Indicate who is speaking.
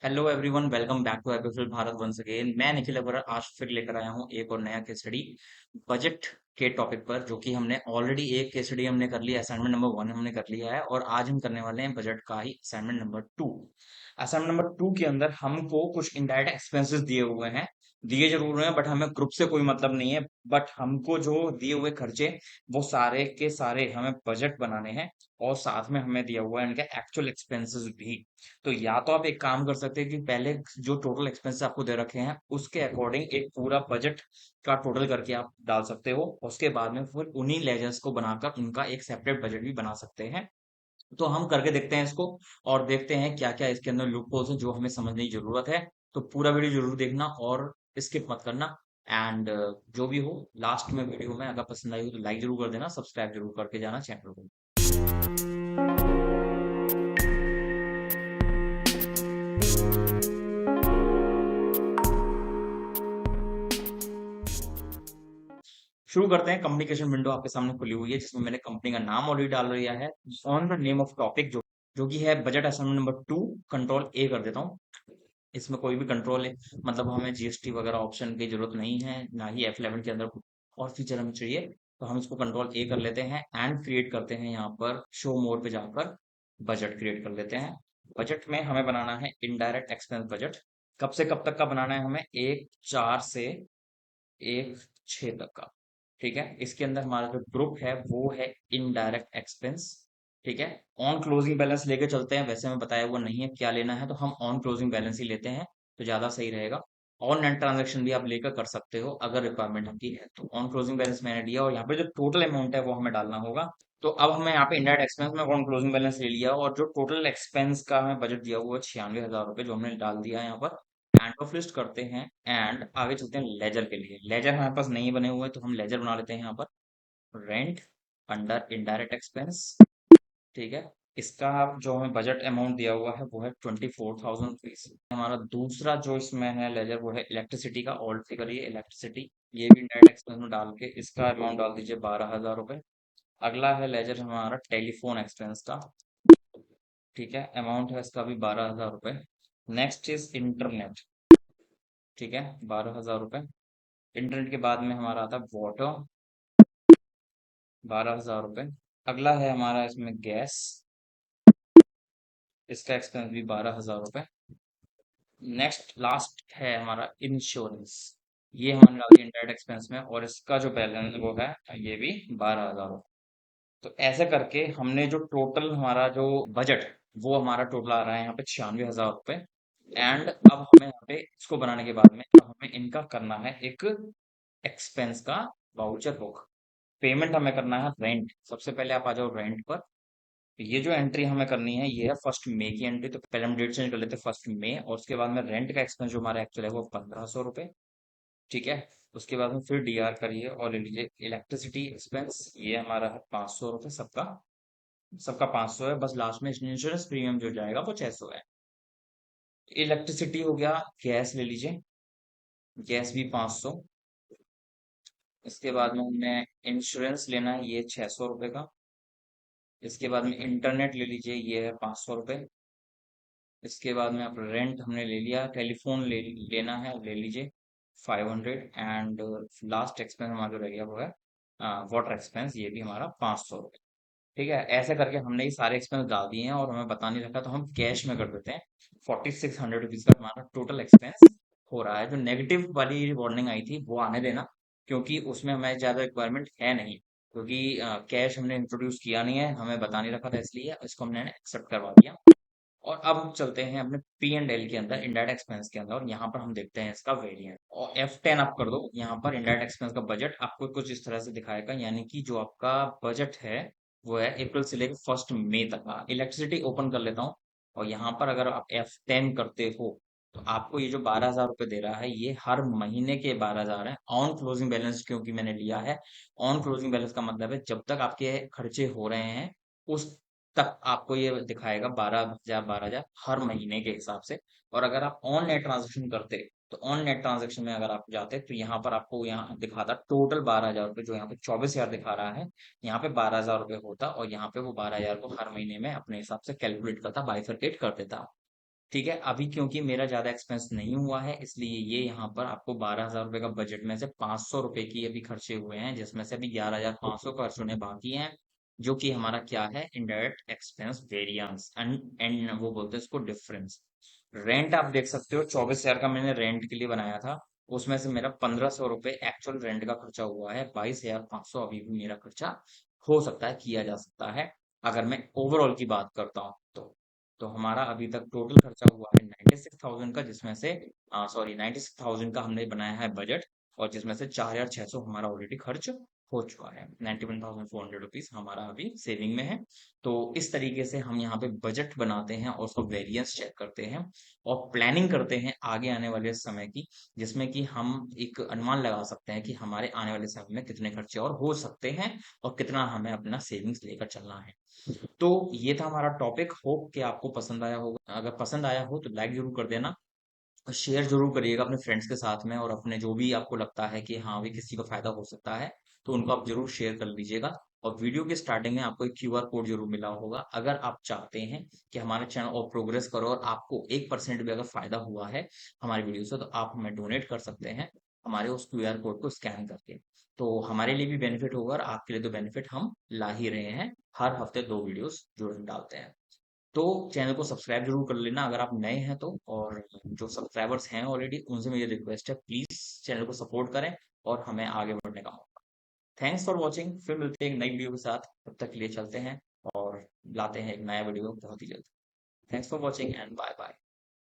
Speaker 1: Hello everyone, welcome back to episode Bharat once again. मैं निखिल अग्रवाल आज फिर लेकर आया हूँ एक और नया केस स्टडी बजट के टॉपिक पर, जो कि हमने ऑलरेडी एक केस स्टडी हमने कर लिया। असाइनमेंट नंबर 1 हमने कर लिया है और आज हम करने वाले हैं बजट का ही असाइनमेंट नंबर 2। असाइनमेंट नंबर 2 के अंदर हमको कुछ इनडायरेक्ट एक्सपेंसेस दिए हुए हैं। दिए जरूर हैं बट हमें ग्रुप से कोई मतलब नहीं है। बट हमको जो दिए हुए खर्चे वो सारे के सारे हमें बजट बनाने हैं, और साथ में हमें दिया हुआ है इनके एक्चुअल एक्सपेंसेस भी। तो या तो आप एक काम कर सकते हैं कि पहले जो टोटल एक्सपेंस आपको दे रखे हैं उसके अकॉर्डिंग एक पूरा बजट का टोटल करके आप डाल सकते हो। उसके बाद में फिर उन्हीं लेजर्स को बनाकर उनका एक सेपरेट बजट भी बना सकते हैं। तो हम करके देखते हैं इसको और देखते हैं क्या क्या इसके अंदर लूप होल्स हैं जो हमें समझने की जरूरत है। तो पूरा वीडियो जरूर देखना और स्किप मत करना। एंड जो भी हो, लास्ट में वीडियो में अगर पसंद आई हो तो लाइक जरूर कर देना, सब्सक्राइब जरूर करके जाना चैनल को। शुरू करते हैं। कम्युनिकेशन विंडो आपके सामने खुली हुई है जिसमें मैंने कंपनी का नाम ऑलरेडी डाल दिया है। On the name of topic जो जो कि है बजट असाइनमेंट नंबर 2, कंट्रोल ए कर देता हूँ। इसमें कोई भी कंट्रोल है, मतलब हमें जीएसटी वगैरह ऑप्शन की जरूरत नहीं है, ना ही F11 के अंदर कुछ और फीचर हमें चाहिए। तो हम इसको कंट्रोल ए कर लेते हैं एंड क्रिएट करते हैं। यहाँ पर शो मोर पे जाकर बजट क्रिएट कर लेते हैं। बजट में हमें बनाना है इनडायरेक्ट एक्सपेंस बजट। कब से कब तक का बनाना है हमें? 1/4 से 1/6 तक का। ठीक है, इसके अंदर हमारा जो ग्रुप है वो है इनडायरेक्ट एक्सपेंस। ठीक है, ऑन क्लोजिंग बैलेंस लेके चलते हैं। वैसे हमें बताया हुआ नहीं है क्या लेना है, तो हम ऑन क्लोजिंग बैलेंस ही लेते हैं तो ज्यादा सही रहेगा। ऑन नेट ट्रांजेक्शन भी आप लेकर कर सकते हो अगर रिक्वायरमेंट आपकी है। तो ऑन क्लोजिंग बैलेंस मैंने दिया और यहाँ पे जो टोटल अमाउंट है वो हमें डालना होगा। तो अब हमें यहाँ पे इंडायरेक्ट एक्सपेंस में ऑन क्लोजिंग बैलेंस ले लिया और जो टोटल एक्सपेंस का हमें बजट दिया हुआ है 96,000 रुपये, जो हमने डाल दिया है यहाँ पर। एंड ऑफ लिस्ट करते हैं एंड आगे चलते हैं लेजर के लिए। लेजर हमारे पास नहीं बने हुए तो हम लेजर बना लेते हैं यहाँ पर। Rent under indirect expense. ठीक है, इसका जो हमें बजट अमाउंट दिया हुआ है वो है 24,000 रुपीज। हमारा दूसरा जो इसमें है लेजर वो है इलेक्ट्रिसिटी का। ऑल्ट से करिए इलेक्ट्रिसिटी, ये भी इंडायरेक्ट एक्सपेंस में डाल के इसका अमाउंट डाल दीजिए 12,000 रुपये। अगला है लेजर हमारा टेलीफोन एक्सपेंस का। ठीक है, अमाउंट है इसका भी 12,000 रुपये। Next is internet. ठीक है, 12,000 रुपये। इंटरनेट के बाद में हमारा आता है वाटर, 12,000 रुपये। अगला है हमारा इसमें गैस, इसका एक्सपेंस भी 12,000 रुपये। नेक्स्ट लास्ट है हमारा इंश्योरेंस, ये हमने डाल दिया इंडायरेक्ट एक्सपेंस में और इसका जो बैलेंस वो है ये भी 12,000 रुपये। तो ऐसे करके हमने जो टोटल हमारा जो बजट वो हमारा टोटल आ रहा है यहाँ पे 96,000 रुपये। एंड अब हमें यहाँ पे इसको बनाने के बाद में अब हमें इनका करना है एक एक्सपेंस का वाउचर बुक। पेमेंट हमें करना है रेंट। सबसे पहले आप आ जाओ रेंट पर। ये जो एंट्री हमें करनी है ये है 1 मई की एंट्री। तो पहले हम डेट चेंज कर लेते हैं 1 मई, और उसके बाद में रेंट का एक्सपेंस जो हमारा एक्चुअल है वो 1,500 रुपये। ठीक है, उसके बाद में फिर डीआर करिए और ले लीजिए इलेक्ट्रिसिटी एक्सपेंस, ये हमारा है 500 रुपये सबका। सबका 500 है, बस लास्ट में इंश्योरेंस प्रीमियम जो जाएगा वो 600 है। इलेक्ट्रिसिटी हो गया। गैस ले लीजिए, गैस भी 500। इसके बाद में हमें इंश्योरेंस लेना है, ये 600 रुपये का। इसके बाद में इंटरनेट ले लीजिए, ये है 500 रुपये। इसके बाद में आप रेंट हमने ले लिया। टेलीफोन लेना है, ले लीजिए 500। एंड लास्ट एक्सपेंस हमारा जो रह गया वो है वाटर एक्सपेंस, ये भी हमारा 500 रुपये। ठीक है, ऐसे करके हमने ये सारे एक्सपेंस डाल दिए हैं और हमें पता नहीं रखा तो हम कैश में कर देते हैं। 4,600 रुपीज का हमारा टोटल एक्सपेंस हो रहा है। जो नेगेटिव वाली वार्निंग आई थी वो आने देना, क्योंकि उसमें हमें ज्यादा रिक्वायरमेंट है नहीं, क्योंकि कैश हमने इंट्रोड्यूस किया नहीं है, हमें बता नहीं रखा था, इसलिए इसको हमने एक्सेप्ट करवा दिया। और अब हम चलते हैं अपने P&L के अंदर, इंडायरेक्ट एक्सपेंस के अंदर, और यहाँ पर हम देखते हैं इसका वेरिएंस। और F10 आप कर दो। यहाँ पर इंडायरेक्ट एक्सपेंस का बजट आपको कुछ इस तरह से दिखाएगा, यानी कि जो आपका बजट है वो है अप्रैल से लेकर 1 मई तक का। इलेक्ट्रिसिटी ओपन कर लेता हूँ और यहाँ पर अगर आप F10 करते हो तो आपको ये जो 12,000 रुपये दे रहा है ये हर महीने के 12,000 है। ऑन क्लोजिंग बैलेंस क्योंकि मैंने लिया है, ऑन क्लोजिंग बैलेंस का मतलब है जब तक आपके खर्चे हो रहे हैं उस तक आपको ये दिखाएगा 12,000 12,000 हर महीने के हिसाब से। और अगर आप ऑन नेट ट्रांजेक्शन करते तो ऑन नेट ट्रांजेक्शन में अगर आप जाते तो यहाँ पर आपको यहाँ दिखाता टोटल 12,000 रुपये, जो यहाँ पे 24,000 दिखा रहा है, यहाँ पे 12,000 रुपये होता और यहाँ पे वो 12,000 को हर महीने में अपने हिसाब से कैलकुलेट करता, बाइफरकेट कर देता। ठीक है, अभी क्योंकि मेरा ज्यादा एक्सपेंस नहीं हुआ है इसलिए ये यहाँ पर आपको 12,000 रुपए का बजट में से 500 रुपए की अभी खर्चे हुए हैं, जिसमें से अभी 11,500 खर्च होने बाकी हैं, जो कि हमारा क्या है, इनडायरेक्ट एक्सपेंस वेरिएंस एंड वो बोलते हैं इसको डिफरेंस। रेंट आप देख सकते हो, 24,000 का मैंने रेंट के लिए बनाया था, उसमें से मेरा 1,500 रुपए एक्चुअल रेंट का खर्चा हुआ है, 22,500 अभी भी मेरा खर्चा हो सकता है, किया जा सकता है, अगर मैं ओवरऑल की बात करता हूँ तो हमारा अभी तक टोटल खर्चा हुआ है 96,000 का, जिसमें से सॉरी 96,000 का हमने बनाया है बजट, और जिसमें से 4,600 हमारा ऑलरेडी खर्च हो चुका है, 91,400 रुपीज हमारा अभी सेविंग में है। तो इस तरीके से हम यहाँ पे बजट बनाते हैं और उसको वेरिएंस चेक करते हैं और प्लानिंग करते हैं आगे आने वाले समय की, जिसमें कि हम एक अनुमान लगा सकते हैं कि हमारे आने वाले समय में कितने खर्चे और हो सकते हैं और कितना हमें अपना सेविंग्स लेकर चलना है। तो ये था हमारा टॉपिक, होप कि आपको पसंद आया होगा, अगर पसंद आया हो तो लाइक जरूर कर देना, शेयर जरूर करिएगा अपने फ्रेंड्स के साथ में, और अपने जो भी आपको लगता है कि हाँ भी किसी को फायदा हो सकता है तो उनको आप जरूर शेयर कर लीजिएगा। और वीडियो के स्टार्टिंग में आपको एक क्यूआर कोड जरूर मिला होगा, अगर आप चाहते हैं कि हमारे चैनल और प्रोग्रेस करो और आपको 1% भी अगर फायदा हुआ है हमारी वीडियो से, तो आप हमें डोनेट कर सकते हैं हमारे उस क्यूआर कोड को स्कैन करके। तो हमारे लिए भी बेनिफिट होगा और आपके लिए तो बेनिफिट हम ला ही रहे हैं, हर हफ्ते 2 वीडियोस जो डालते हैं। तो चैनल को सब्सक्राइब जरूर कर लेना अगर आप नए हैं तो, और जो सब्सक्राइबर्स हैं ऑलरेडी उनसे मेरी रिक्वेस्ट है, प्लीज चैनल को सपोर्ट करें और हमें आगे बढ़ने का मौका। थैंक्स फॉर वॉचिंग, फिर मिलते हैं एक नई वीडियो के साथ, तब तक के लिए चलते हैं और लाते हैं एक नया वीडियो बहुत ही जल्द। Thanks for watching and bye bye.